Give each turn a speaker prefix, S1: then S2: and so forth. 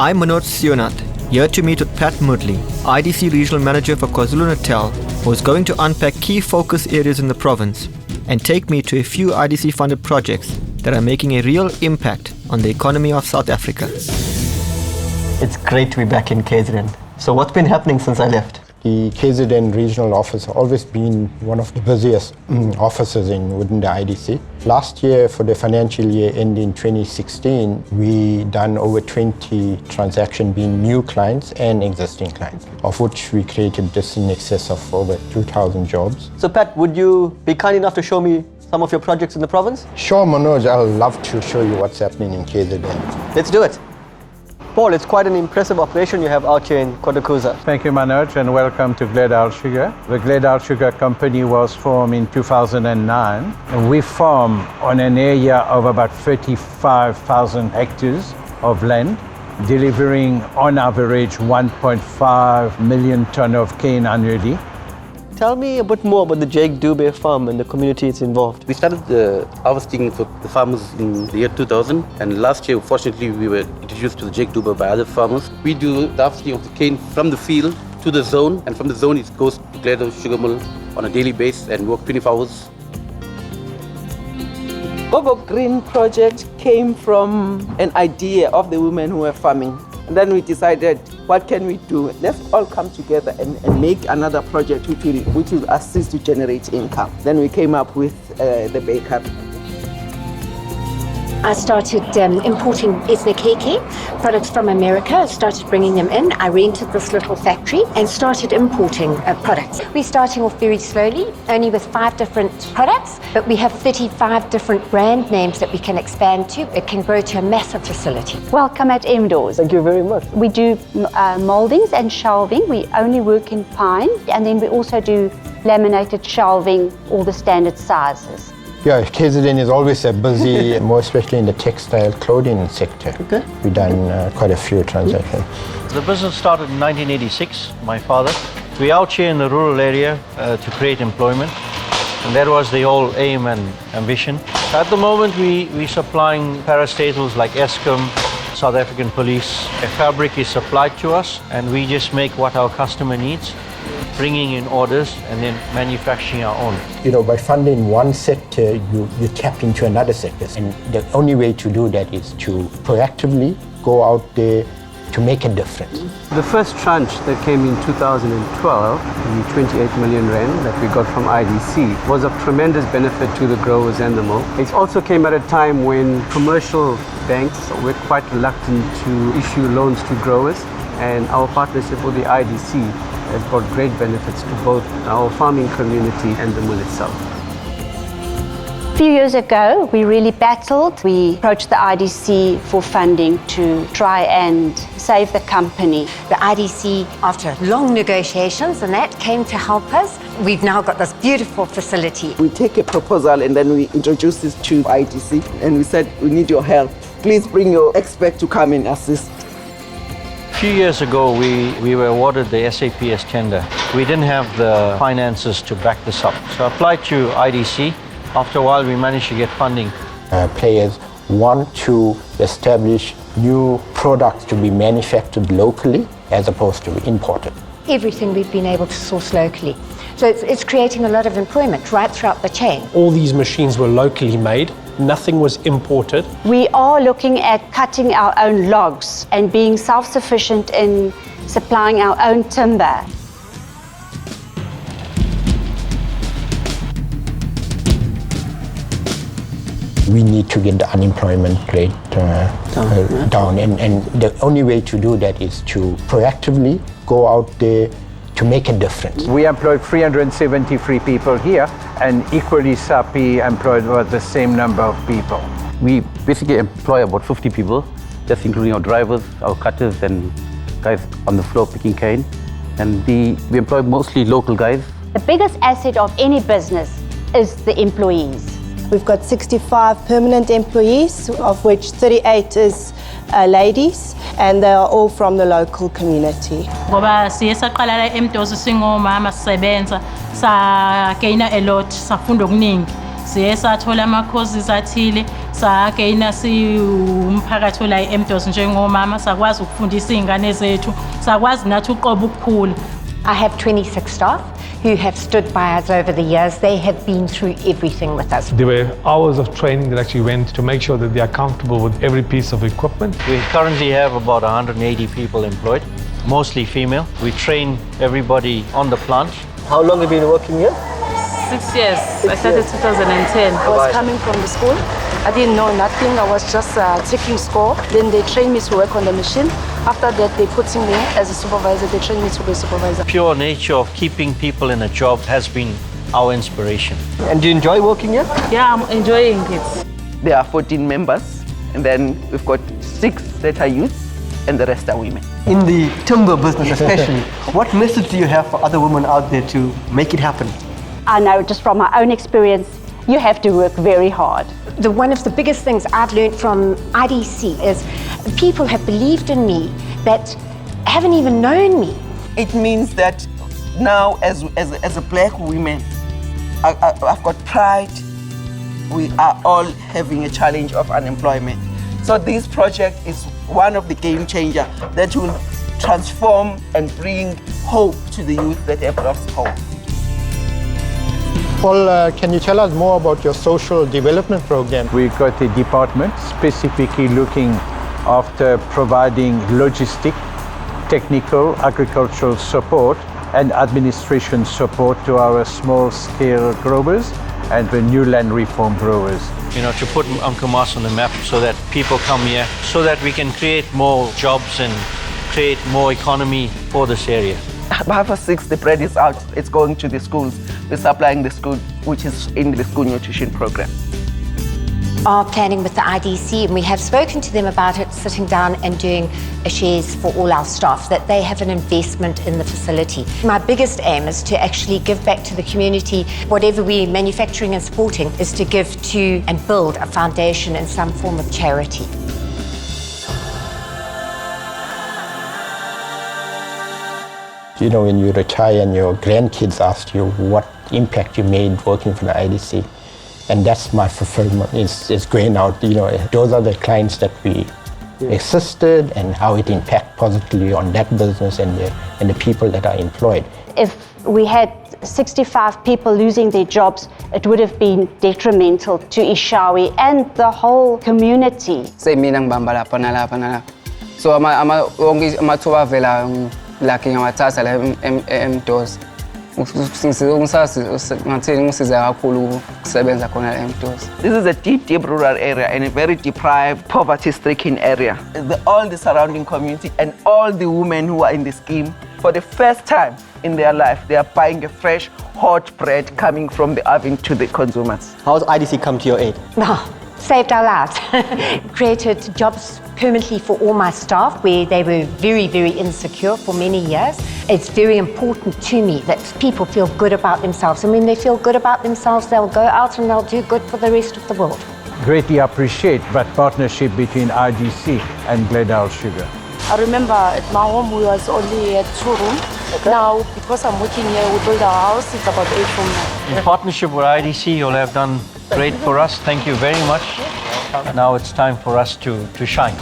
S1: I'm Manoj Sionath, here to meet with Pat Moodley, IDC Regional Manager for KwaZulu-Natal, who is going to unpack key focus areas in the province and take me to a few IDC-funded projects that are making a real impact on the economy of South Africa. It's great to be back in KZN. So what's been happening since I left?
S2: The KZN regional office has always been one of the busiest offices within the IDC. Last year, for the financial year ending 2016, we done over 20 transactions, being new clients and existing clients, of which we created just in excess of over 2,000 jobs.
S1: So Pat, would you be kind enough to show me some of your projects in the province?
S2: Sure, Manoj, I'll love to show you what's happening in KZN.
S1: Let's do it. Paul, it's quite an impressive operation you have out here in Kodakuza.
S3: Thank you, Manoj, and welcome to Gledal Sugar. The Gledal Sugar Company was formed in 2009, and we farm on an area of about 35,000 hectares of land, delivering on average 1.5 million tonnes of cane annually.
S1: Tell me a bit more about the Jake Dube farm and the community it's involved.
S4: We started harvesting for the farmers in the year 2000, and last year, fortunately, we were introduced to the Jake Dube by other farmers. We do the harvesting of the cane from the field to the zone, and from the zone it goes to Gledal Sugar Mill on a daily basis and work 24 hours.
S5: Gogo Green project came from an idea of the women who were farming. And then we decided, what can we do? Let's all come together and make another project which will assist to generate income. Then we came up with the bakery.
S6: I started importing Esnekeke products from America. I started bringing them in. I rented this little factory and started importing products. We're starting off very slowly, only with 5 different products, but we have 35 different brand names that we can expand to. It can grow to a massive facility.
S7: Welcome at MDoors.
S1: Thank you very much.
S7: We do mouldings and shelving. We only work in pine, and then we also do laminated shelving, all the standard sizes.
S2: Yeah, KZN is always busy, more especially in the textile clothing sector.
S1: Okay.
S2: We've done quite a few transactions.
S8: The business started in 1986, my father. We're out here in the rural area to create employment, and that was the whole aim and ambition. At the moment, we're supplying parastatals like Eskom, South African Police. A fabric is supplied to us, and we just make what our customer needs, bringing in orders and then manufacturing our own.
S2: You know, by funding one sector, you tap into another sector. And the only way to do that is to proactively go out there to make a difference.
S9: The first tranche that came in 2012, the 28 million rand that we got from IDC, was of tremendous benefit to the growers and the mill. It also came at a time when commercial banks were quite reluctant to issue loans to growers, and our partnership with the IDC has brought great benefits to both our farming community and the mill itself.
S7: A few years ago, we really battled. We approached the IDC for funding to try and save the company.
S6: The IDC, after long negotiations, and that came to help us. We've now got this beautiful facility.
S5: We take a proposal and then we introduce this to IDC and we said, we need your help. Please bring your expert to come and assist.
S8: A few years ago, we were awarded the SAPS tender. We didn't have the finances to back this up. So I applied to IDC. After a while, we managed to get funding.
S2: Players want to establish new products to be manufactured locally as opposed to imported.
S6: Everything we've been able to source locally. So it's creating a lot of employment right throughout the chain.
S10: All these machines were locally made. Nothing was imported.
S7: We are looking at cutting our own logs and being self-sufficient in supplying our own timber.
S2: We need to get the unemployment rate down. And the only way to do that is to proactively go out there to make a difference.
S3: We employed 373 people here, and equally SAPI employed about the same number of people.
S4: We basically employ about 50 people, just including our drivers, our cutters, and guys on the floor picking cane. And we employ mostly local guys.
S7: The biggest asset of any business is the employees.
S11: We've got 65 permanent employees, of which 38 is ladies, and they are all from the local community.
S12: Ngoba siye saqala la eMdozi singomama sisebenza sa gaina a lot safunda okuningi siye sathola ama courses athile Sagayina siwumphakathi la eMdos njengomama sakwazi ukufundisa izingane zethu sakwazi nathi uqobo ukukhula.
S6: I have 26 staff who have stood by us over the years. They have been through everything with us.
S13: There were hours of training that actually went to make sure that they are comfortable with every piece of equipment.
S8: We currently have about 180 people employed, mostly female. We train everybody on the plant.
S14: How long have you been working here?
S15: 6 years. I started 2010. I was coming from the school. I didn't know nothing. I was just taking score. Then they trained me to work on the machine. After that, they put me as a supervisor. They trained me to be a supervisor.
S8: Pure nature of keeping people in a job has been our inspiration.
S14: And do you enjoy working here?
S15: Yeah, I'm enjoying it.
S5: There are 14 members, and then we've got 6 that are youth, and the rest are women.
S14: In the timber business especially, what message do you have for other women out there to make it happen?
S7: I know just from my own experience, you have to work very hard.
S6: One of the biggest things I've learned from IDC is people have believed in me that haven't even known me.
S5: It means that now as a black woman, I've got pride. We are all having a challenge of unemployment. So this project is one of the game changer that will transform and bring hope to the youth that have lost hope.
S2: Paul, can you tell us more about your social development program?
S3: We've got a department specifically looking after providing logistic, technical, agricultural support and administration support to our small-scale growers and the new land reform growers.
S8: You know, to put Ankamas on the map so that people come here, so that we can create more jobs and create more economy for this area.
S5: 6:30, the bread is out. It's going to the schools. We're supplying the school, which is in the school nutrition program.
S6: Are planning with the IDC, and we have spoken to them about it, sitting down and doing a shares for all our staff, that they have an investment in the facility. My biggest aim is to actually give back to the community. Whatever we're manufacturing and supporting is to give to and build a foundation in some form of charity.
S2: You know, when you retire and your grandkids ask you what impact you made working for the IDC, and that's my fulfillment, is going out, you know, those are the clients that we assisted and how it impacts positively on that business and the people that are employed.
S7: If we had 65 people losing their jobs, it would have been detrimental to Ishawi and the whole community.
S16: Say minang bambala panala. So amathuba vela laki ngamathatha la eMdos. This
S5: is a deep rural area and a very deprived, poverty-stricken area. All the surrounding community and all the women who are in the scheme, for the first time in their life, they are buying a fresh, hot bread coming from the oven to the consumers.
S14: How has IDC come to your aid?
S6: Saved our lives. Created jobs permanently for all my staff where they were very, very insecure for many years. It's very important to me that people feel good about themselves. And when they feel good about themselves, they'll go out and they'll do good for the rest of the world.
S3: Greatly appreciate that partnership between IDC and Gledal Sugar.
S15: I remember at my home we was only at 2 rooms. Okay. Now, because I'm working here, we build our house, it's about 8 rooms.
S8: In partnership with IDC, you'll have done great for us. Thank you very much. Now it's time for us to shine.